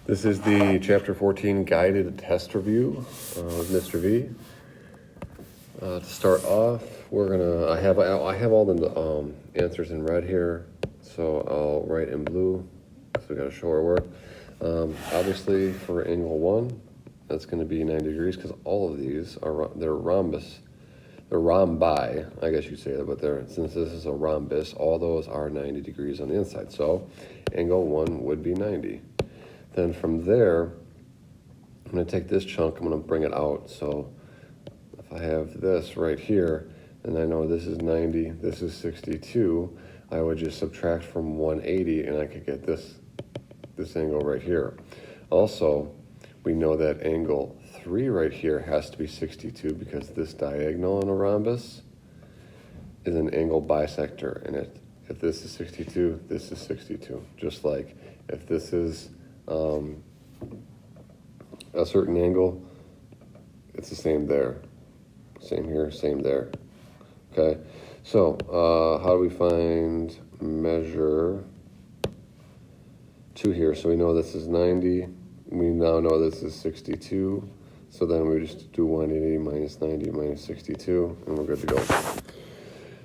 This is the Chapter 14 guided test review with Mr. V. To start off, I have all the answers in red here, so I'll write in blue. So we got to show our work. Obviously, for angle 1, that's going to be 90 degrees because all of these they're rhombus. They're rhombi, I guess you'd say that, but since this is a rhombus, all those are 90 degrees on the inside. So angle 1 would be 90. Then from there, I'm going to take this chunk, I'm going to bring it out. So if I have this right here, and I know this is 90, this is 62, I would just subtract from 180 and I could get this angle right here. Also, we know that angle 3 right here has to be 62 because this diagonal in a rhombus is an angle bisector in it. If this is 62, this is 62. Just like if this is a certain angle, it's the same there. Same here, same there. Okay, so how do we find measure 2 here? So we know this is 90. We now know this is 62. So then we just do 180 minus 90 minus 62, and we're good to go.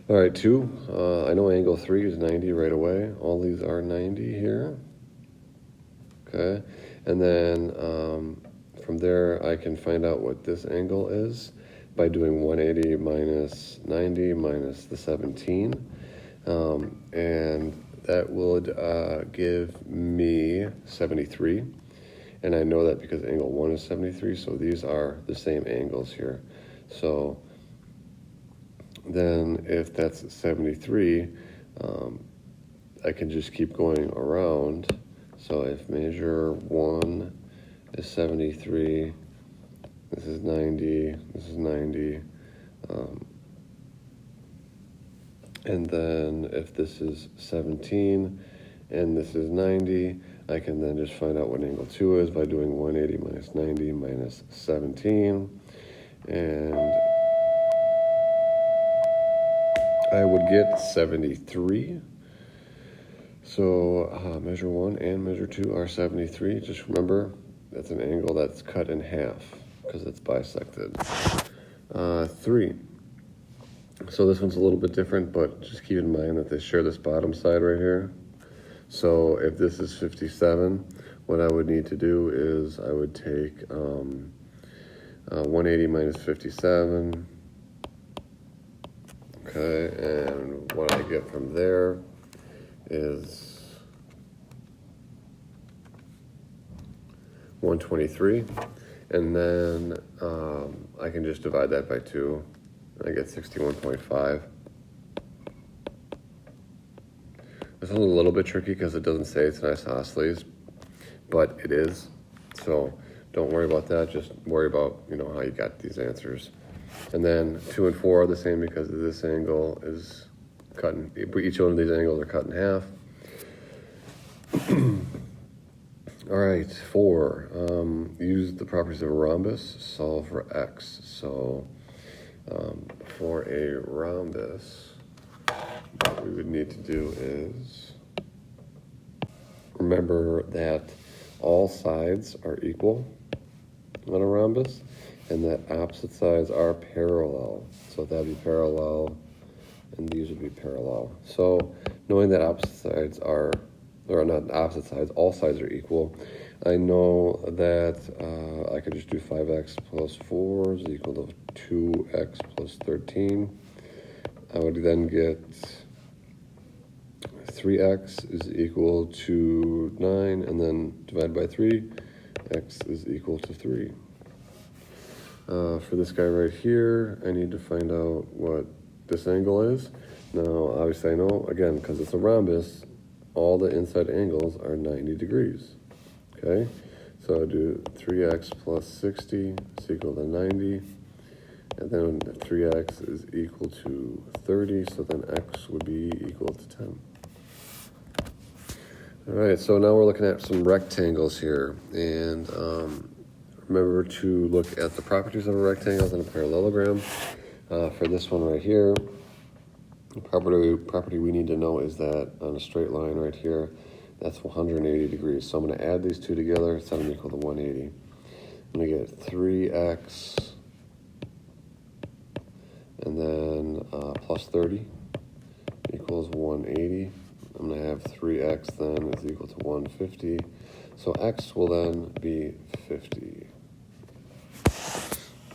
All right, 2. I know angle 3 is 90 right away. All these are 90 here. Okay, and then from there I can find out what this angle is by doing 180 minus 90 minus the 17, and that would give me 73. And I know that because angle 1 is 73, so these are the same angles here. So then if that's 73, I can just keep going around. So if measure 1 is 73, this is 90, this is 90, and then if this is 17 and this is 90, I can then just find out what angle 2 is by doing 180 minus 90 minus 17, and I would get 73. So measure 1 and measure 2 are 73. Just remember, that's an angle that's cut in half because it's bisected. 3. So this one's a little bit different, but just keep in mind that they share this bottom side right here. So if this is 57, what I would need to do is I would take 180 minus 57. Okay, and what I get from there is 123, and then I can just divide that by 2, and I get 61.5. This is a little bit tricky because it doesn't say it's an isosceles, but it is. So don't worry about that. Just worry about how you got these answers. And then 2 and 4 are the same because this angle is cut in, each one of these angles are cut in half. All right, 4. Use the properties of a rhombus, solve for x. So for a rhombus, what we would need to do is remember that all sides are equal on a rhombus and that opposite sides are parallel. So that'd be parallel and these would be parallel. So knowing that opposite sides are, or not opposite sides, all sides are equal, I know that I could just do 5x plus 4 is equal to 2x plus 13. I would then get 3x is equal to 9, and then divide by 3, x is equal to 3. For this guy right here, I need to find out what this angle is. Now, obviously I know, again, because it's a rhombus, all the inside angles are 90 degrees, okay? So I'll do 3x plus 60 is equal to 90, and then 3x is equal to 30, so then x would be equal to 10. All right, so now we're looking at some rectangles here, and remember to look at the properties of a rectangle and a parallelogram. For this one right here, the property we need to know is that on a straight line right here, That's 180 degrees. So I'm going to add these two together. 7 equal to 180. I'm going to get 3x and then plus 30 equals 180. I'm going to have 3x then is equal to 150. So x will then be 50.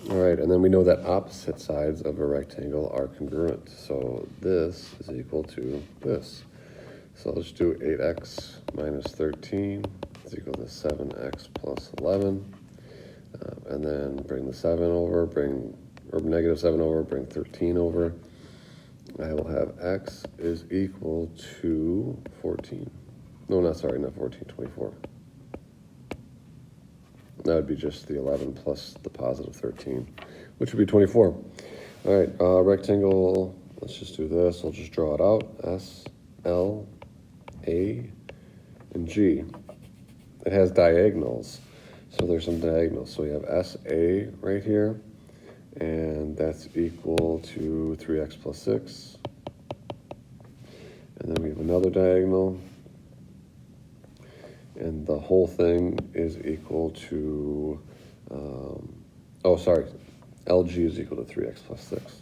All right, and then we know that opposite sides of a rectangle are congruent. So this is equal to this. So let's do 8x minus 13 is equal to 7x plus 11. And then bring the 7 over, or negative 7 over, bring 13 over. I will have x is equal to 14. No, not 14, 24. That would be just the 11 plus the positive 13, which would be 24. All right, rectangle, let's just do this. I'll just draw it out. S, L, A, and G. It has diagonals, so there's some diagonals. So we have SA right here, and that's equal to 3x plus 6. And then we have another diagonal, and the whole thing is equal to, LG is equal to 3x plus 6.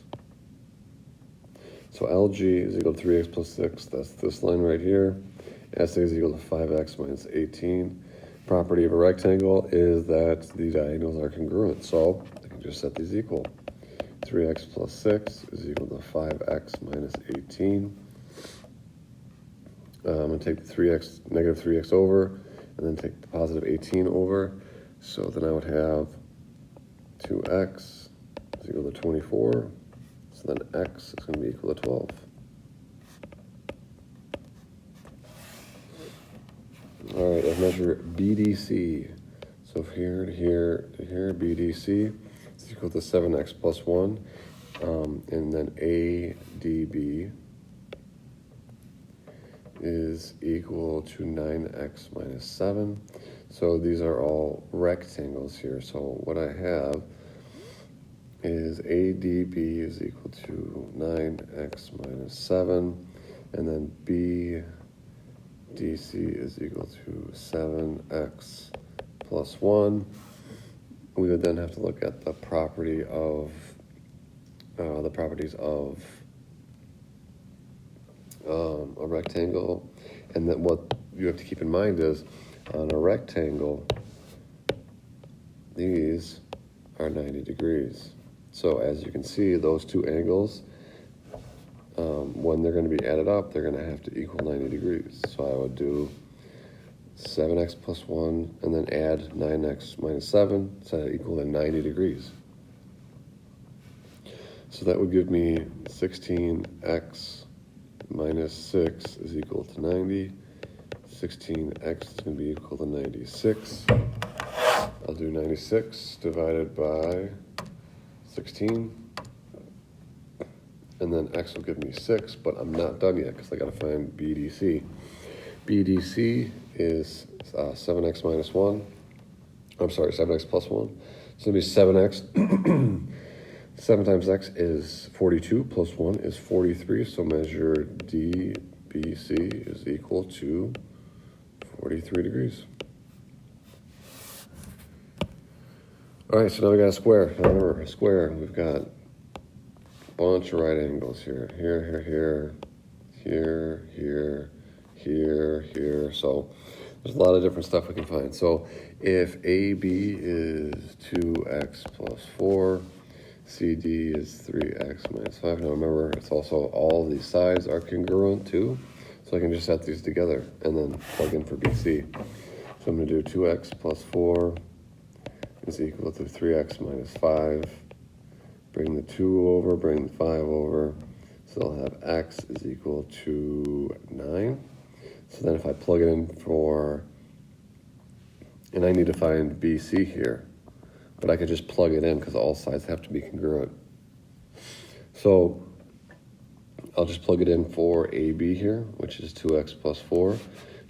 So LG is equal to 3x plus 6, that's this line right here. SA is equal to 5x minus 18. Property of a rectangle is that the diagonals are congruent, so I can just set these equal. 3x plus 6 is equal to 5x minus 18. I'm going to take the negative 3x over, and then take the positive 18 over. So then I would have 2x is equal to 24. So then x is going to be equal to 12. All right, I've measured BDC. So here to here to here, BDC is equal to 7x plus 1. And then ADB is equal to 9x minus 7. So these are all rectangles here. So what I have is ADB is equal to 9x minus 7. And then BDC is equal to 7x plus 1. We would then have to look at the properties of a rectangle, and then what you have to keep in mind is on a rectangle these are 90 degrees. So as you can see, those two angles, when they're going to be added up, they're going to have to equal 90 degrees. So I would do 7x plus 1 and then add 9x minus 7, so that equal to 90 degrees. So that would give me 16x minus 6 is equal to 90. 16x is going to be equal to 96. I'll do 96 divided by 16. And then x will give me 6, but I'm not done yet because I got to find BDC. BDC is 7x minus 1. I'm sorry, 7x plus 1. So it'll be 7x. 7 times x is 42, plus 1 is 43, so measure DBC is equal to 43 degrees. All right, so now we got a square. Now remember, a square, we've got a bunch of right angles here. Here. So there's a lot of different stuff we can find. So if AB is 2x plus 4, CD is 3x minus 5. Now remember, it's also all these sides are congruent too. So I can just set these together and then plug in for BC. So I'm going to do 2x plus 4 is equal to 3x minus 5. Bring the 2 over, bring the 5 over. So I'll have x is equal to 9. So then if I plug it in and I need to find BC here. But I could just plug it in because all sides have to be congruent. So I'll just plug it in for AB here, which is 2x plus 4.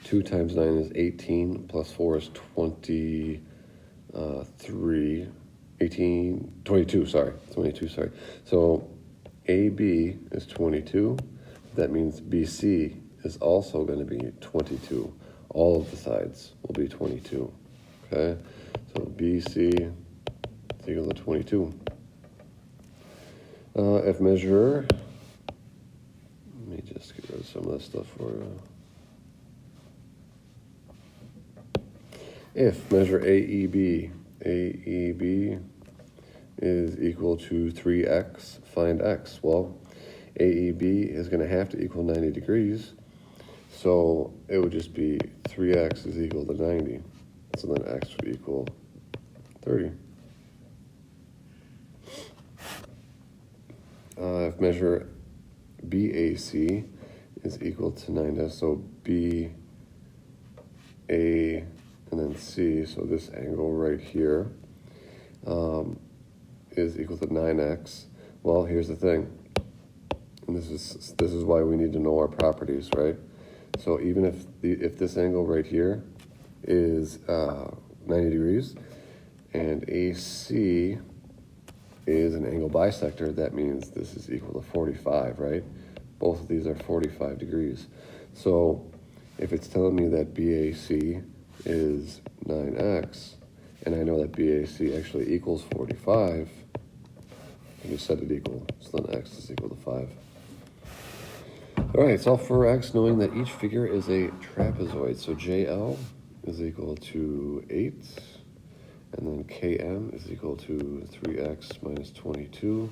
2 times 9 is 18, plus 4 is 22, sorry. So AB is 22. That means BC is also going to be 22. all of the sides will be 22. Okay, so BC is equal to 22. If measure, let me just get rid of some of this stuff for you. If measure AEB is equal to 3x, find x. Well, AEB is going to have to equal 90 degrees, so it would just be 3x is equal to 90. So then x would equal 30. If measure BAC is equal to 9, so B, A, and then C, so this angle right here is equal to 9x. Well, here's the thing, and this is why we need to know our properties, right? So even if this angle right here is 90 degrees, and AC is an angle bisector, that means this is equal to 45, right? Both of these are 45 degrees. So if it's telling me that BAC is 9x, and I know that BAC actually equals 45, I just set it equal, so then x is equal to 5. All right, solve for x knowing that each figure is a trapezoid. So JL is equal to 8, and then KM is equal to 3x minus 22.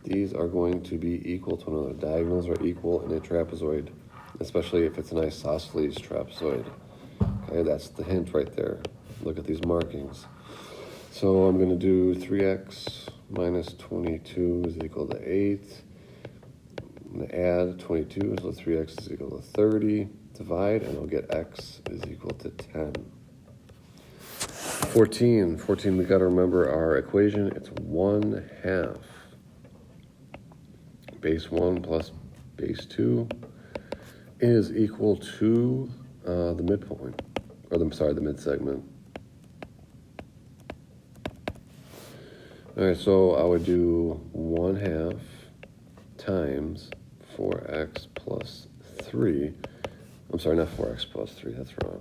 These are going to be equal to one another. Diagonals are equal in a trapezoid, especially if it's an isosceles trapezoid. Okay, that's the hint right there. Look at these markings. So I'm going to do 3x minus 22 is equal to 8. I'm going to add 22, so 3x is equal to 30. Divide, and I'll get x is equal to 10. 14, we got to remember our equation. It's 1/2 base 1 plus base 2 is equal to the midpoint, or the mid-segment. All right, so I would do 1/2 times 4x plus 3. I'm sorry, not 4x plus 3, that's wrong.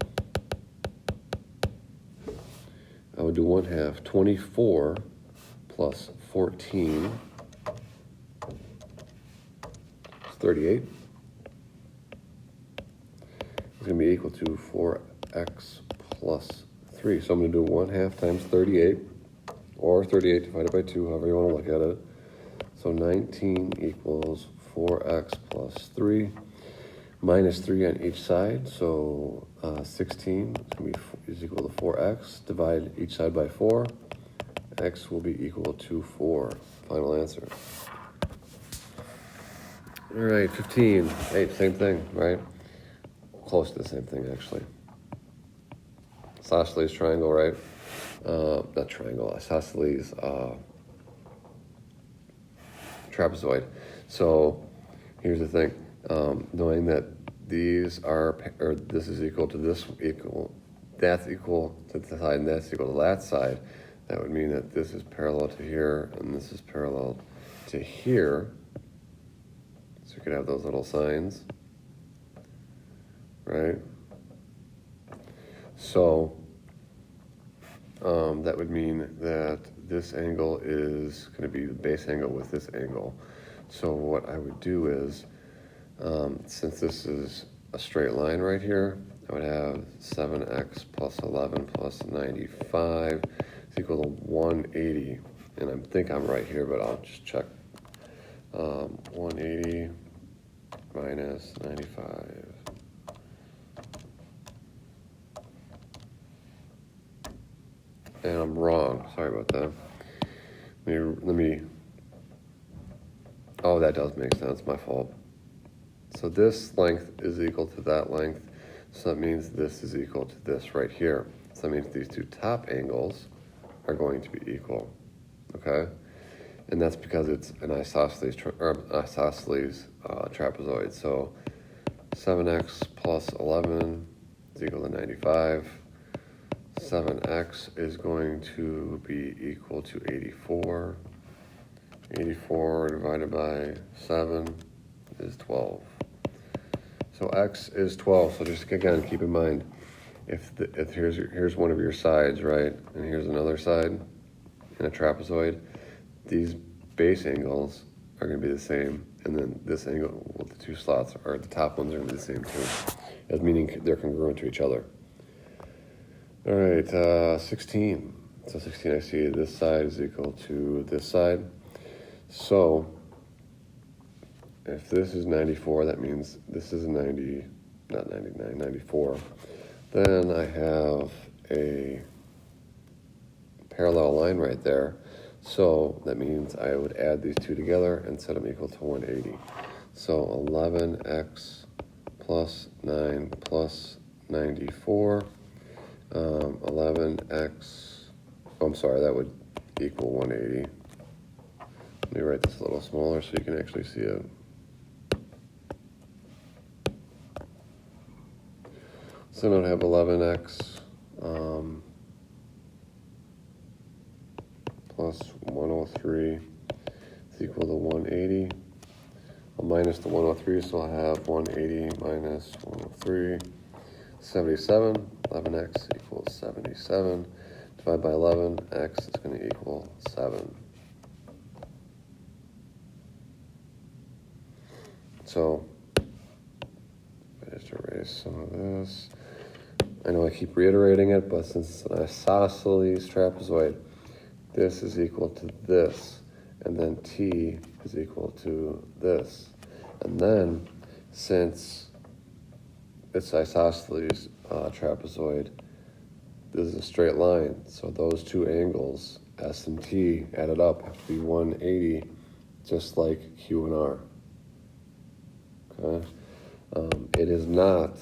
I would do 1/2, 24 plus 14 is 38. It's going to be equal to 4x plus 3. So I'm going to do 1/2 times 38, or 38 divided by 2, however you want to look at it. So 19 equals 4x plus 3, minus 3 on each side, so 16 is equal to 4x. Divide each side by 4. X will be equal to 4. Final answer. All right, 15. Hey, same thing, right? Close to the same thing, actually. Isosceles triangle, right? Not triangle, isosceles trapezoid. So here's the thing. Knowing that these are, or this is equal to this that's equal to the side, and that's equal to that side, that would mean that this is parallel to here, and this is parallel to here. So you could have those little signs, right? So that would mean that this angle is going to be the base angle with this angle. So what I would do is, since this is a straight line right here, I would have 7x plus 11 plus 95 is equal to 180. And I think I'm right here, but I'll just check. 180 minus 95. And I'm wrong. Sorry about that. Let me. Oh, that does make sense. My fault. So this length is equal to that length. So that means this is equal to this right here. So that means these two top angles are going to be equal. Okay? And that's because it's an isosceles trapezoid. So 7x plus 11 is equal to 95. 7x is going to be equal to 84. 84 divided by 7 is 12. So x is 12. So just again, keep in mind, if here's one of your sides, right, and here's another side in a trapezoid, these base angles are going to be the same, and then this angle with the two slots, or the top ones, are going to be the same too, as meaning they're congruent to each other. All right, 16. So 16, I see this side is equal to this side. So if this is 94, that means this is 90, not 99, 94. Then I have a parallel line right there. So that means I would add these two together and set them equal to 180. So 11x plus 9 plus 94. 11x, I'm sorry, that would equal 180. Let me write this a little smaller so you can actually see it. So then I'd have 11x plus 103 is equal to 180. I'll minus the 103, so I'll have 180 minus 103, 77. 11x equals 77. Divide by 11, x is going to equal 7. So I just erase some of this. I know I keep reiterating it, but since it's an isosceles trapezoid, this is equal to this, and then t is equal to this. And then, since it's isosceles trapezoid, this is a straight line, so those two angles, S and T, added up have to be 180, just like Q and R. Okay? It is not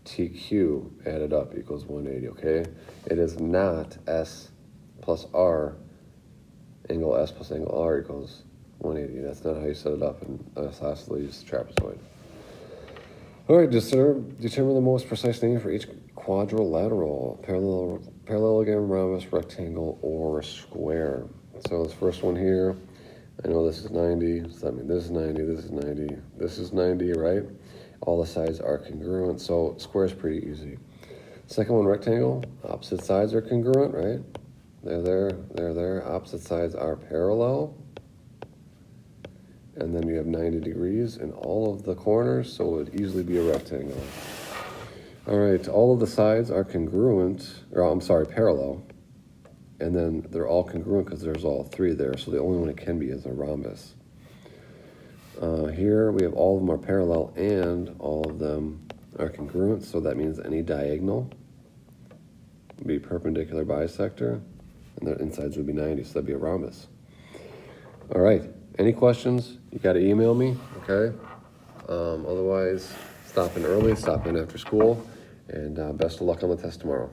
TQ added up equals 180, okay? It is not S plus R, angle S plus angle R equals 180. That's not how you set it up in an isosceles trapezoid. All right, determine the most precise name for each quadrilateral, parallelogram, rhombus, rectangle, or square. So this first one here, I know this is 90, so that means this is 90, this is 90, this is 90, right? All the sides are congruent, so square is pretty easy. Second one, rectangle, opposite sides are congruent, right? They're there, opposite sides are parallel. And then you have 90 degrees in all of the corners, so it would easily be a rectangle. All right, all of the sides are congruent, or I'm sorry, parallel. And then they're all congruent because there's all three there, so the only one it can be is a rhombus. Here we have all of them are parallel and all of them are congruent, so that means any diagonal would be perpendicular bisector, and their insides would be 90, so that'd be a rhombus. All right, any questions? You got to email me, okay? Otherwise, stop in early, stop in after school, and best of luck on the test tomorrow.